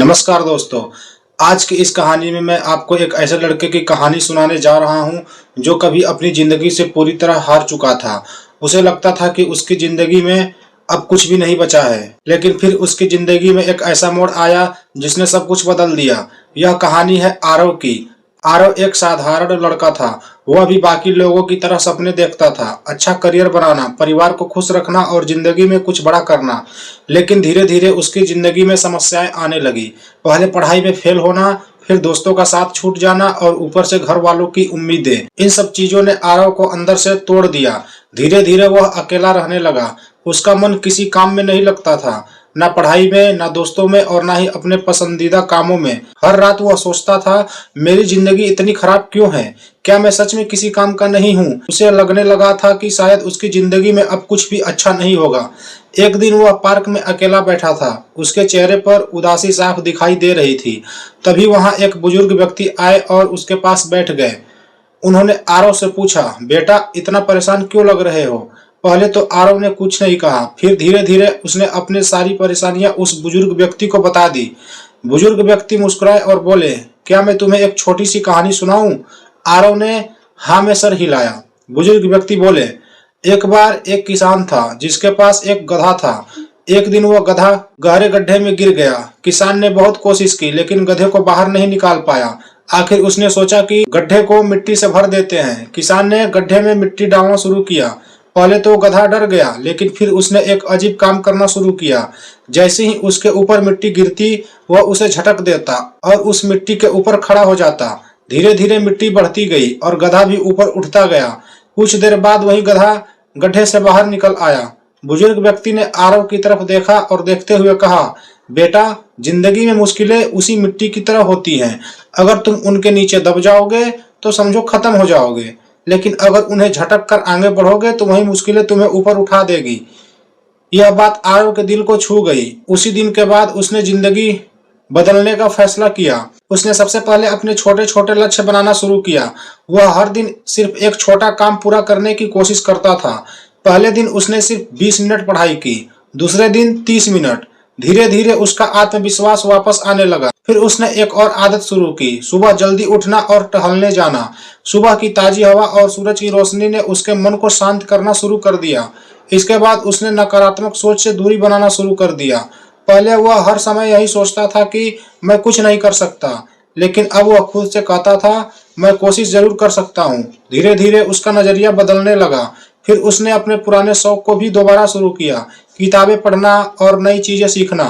नमस्कार दोस्तों। आज की इस कहानी में मैं आपको एक ऐसे लड़के की कहानी सुनाने जा रहा हूं जो कभी अपनी जिंदगी से पूरी तरह हार चुका था। उसे लगता था कि उसकी जिंदगी में अब कुछ भी नहीं बचा है, लेकिन फिर उसकी जिंदगी में एक ऐसा मोड़ आया जिसने सब कुछ बदल दिया। यह कहानी है आरव की। आरव एक साधारण लड़का था। वह भी बाकी लोगों की तरह सपने देखता था, अच्छा करियर बनाना, परिवार को खुश रखना और जिंदगी में कुछ बड़ा करना। लेकिन धीरे धीरे उसकी जिंदगी में समस्याएं आने लगी। पहले पढ़ाई में फेल होना, फिर दोस्तों का साथ छूट जाना और ऊपर से घर वालों की उम्मीदें। इन सब चीजों ने आरव को अंदर से तोड़ दिया। धीरे धीरे वह अकेला रहने लगा। उसका मन किसी काम में नहीं लगता था, ना पढ़ाई में, ना दोस्तों में और ना ही अपने पसंदीदा कामों में। हर रात वह सोचता था, मेरी जिंदगी इतनी खराब क्यों है? क्या मैं सच में किसी काम का नहीं हूँ? उसे लगने लगा था कि शायद उसकी जिंदगी में अब कुछ भी अच्छा नहीं होगा। एक दिन वह पार्क में अकेला बैठा था। उसके चेहरे पर उदासी साफ दिखाई दे रही थी। तभी वहां एक बुजुर्ग व्यक्ति आए और उसके पास बैठ गए। उन्होंने आरव से पूछा, बेटा इतना परेशान क्यों लग रहे हो? पहले तो आरव ने कुछ नहीं कहा, फिर धीरे धीरे उसने अपनी सारी परेशानियां उस बुजुर्ग व्यक्ति को बता दी। बुजुर्ग व्यक्ति मुस्कुराए और बोले, क्या मैं तुम्हें एक छोटी सी कहानी सुनाऊं? आरव ने हाँ में सर हिलाया। बुजुर्ग व्यक्ति बोले, एक बार एक किसान था जिसके पास एक गधा था। एक दिन वह गधा गहरे गड्ढे में गिर गया। किसान ने बहुत कोशिश की लेकिन गधे को बाहर नहीं निकाल पाया। आखिर उसने सोचा कि गड्ढे को मिट्टी से भर देते हैं। किसान ने गड्ढे में मिट्टी डालना शुरू किया। पहले तो गधा डर गया, लेकिन फिर उसने एक अजीब काम करना शुरू किया। जैसे ही उसके ऊपर मिट्टी गिरती, वह उसे झटक देता और उस मिट्टी के ऊपर खड़ा हो जाता। धीरे धीरे मिट्टी बढ़ती गई और गधा भी ऊपर उठता गया। कुछ देर बाद वही गधा गड्ढे से बाहर निकल आया। बुजुर्ग व्यक्ति ने आरव की तरफ देखा और देखते हुए कहा, बेटा जिंदगी में मुश्किलें उसी मिट्टी की तरह होती हैं। अगर तुम उनके नीचे दब जाओगे तो समझो खत्म हो जाओगे, लेकिन अगर उन्हें झटक कर आगे बढ़ोगे तो वही मुश्किलें तुम्हें ऊपर उठा देगी। यह बात आरव के दिल को छू गई। उसी दिन के बाद उसने जिंदगी बदलने का फैसला किया। उसने सबसे पहले अपने छोटे छोटे लक्ष्य बनाना शुरू किया। वह हर दिन सिर्फ एक छोटा काम पूरा करने की कोशिश करता था। पहले दिन उसने सिर्फ 20 मिनट पढ़ाई की, दूसरे दिन 30 मिनट। धीरे धीरे उसका आत्मविश्वास वापस आने लगा। फिर उसने एक और आदत शुरू की, सुबह जल्दी उठना और टहलने जाना। सुबह की ताजी हवा और सूरज की रोशनी ने उसके मन को शांत करना शुरू कर दिया। इसके बाद उसने नकारात्मक सोच से दूरी बनाना शुरू कर दिया। पहले वह हर समय यही सोचता था कि मैं कुछ नहीं कर सकता, लेकिन अब वह खुद से कहता था, मैं कोशिश जरूर कर सकता हूँ। धीरे धीरे उसका नजरिया बदलने लगा। फिर उसने अपने पुराने शौक को भी दोबारा शुरू किया, किताबें पढ़ना और नई चीजें सीखना।